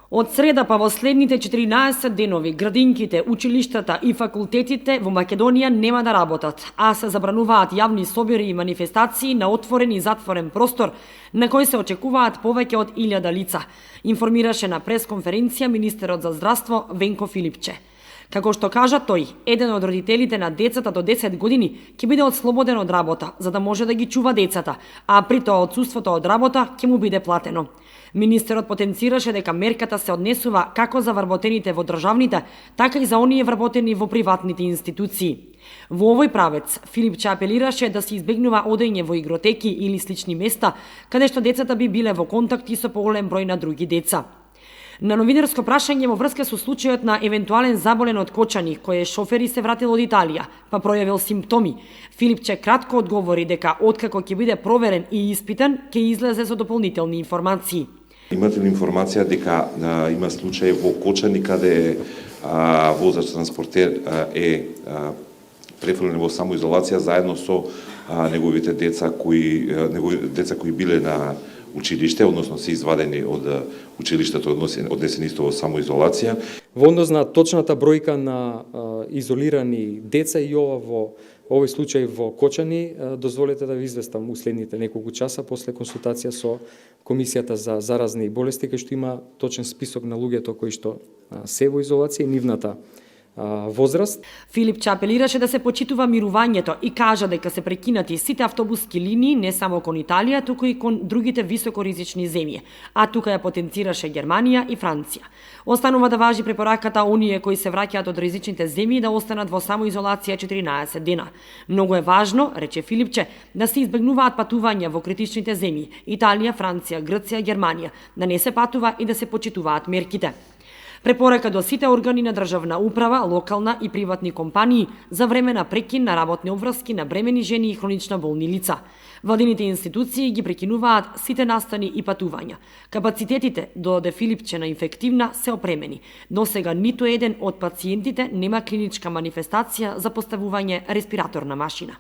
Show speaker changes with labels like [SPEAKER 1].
[SPEAKER 1] Од среда па во следните 14 денови градинките, училиштата и факултетите во Македонија нема да работат, а се забрануваат јавни собири и манифестации на отворен и затворен простор, на кој се очекуваат повеќе од 1000 лица, информираше на пресконференција министерот за здравство Венко Филипче. Како што кажа тој, еден од родителите на децата до 10 години ќе биде ослободен од работа, за да може да ги чува децата, а при тоа отсуството од работа ќе му биде платено. Министерот потенцираше дека мерката се однесува како за вработените во државните, така и за оние вработени во приватните институции. Во овој правец, Филипче апелираше да се избегнува одење во игротеки или слични места, каде што децата би биле во контакти со поголем број на други деца. На новинарско прашање во врска со случајот на евентуален заболен од кочани, кој шофери се вратил од Италија, па пројавил симптоми, Филипче кратко одговори дека откако ќе биде проверен и испитан, ќе излезе со дополнителни информации.
[SPEAKER 2] Имате ли информација дека има случај во Кочани каде возач транспортер е префрлен во самоизолација заедно со неговите деца кои биле на училиште, односно се извадени од училиштето, однесени исто во самоизолација.
[SPEAKER 3] Во однос на точната бројка на изолирани деца и во овој случај во Кочани, дозволете да ви известам уследните неколку часа после консултација со Комисијата за заразни болести, кај што има точен список на луѓето кои што се во изолација и нивната возраст.
[SPEAKER 1] Филипче апелираше да се почитува мирувањето и кажа дека се прекинати сите автобуски линии не само кон Италија, туку и кон другите високоризични земји, а тука ја потенцираше Германија и Франција. Останува да важи препораката оние кои се враќаат од ризичните земји да останат во самоизолација 14 дена. Многу е важно, рече Филипче, да се избегнуваат патувања во критичните земји Италија, Франција, Грција, Германија, да не се патува и да се почитуваат мерките. Препорака до сите органи на државна управа, локална и приватни компании за време на прекин на работни обврски на бремени жени и хронично болни лица. Владините институции ги прекинуваат сите настани и патувања. Капацитетите, додаде Филипче, на инфективна се опремени. До сега ниту еден од пациентите нема клиничка манифестација за поставување респираторна машина.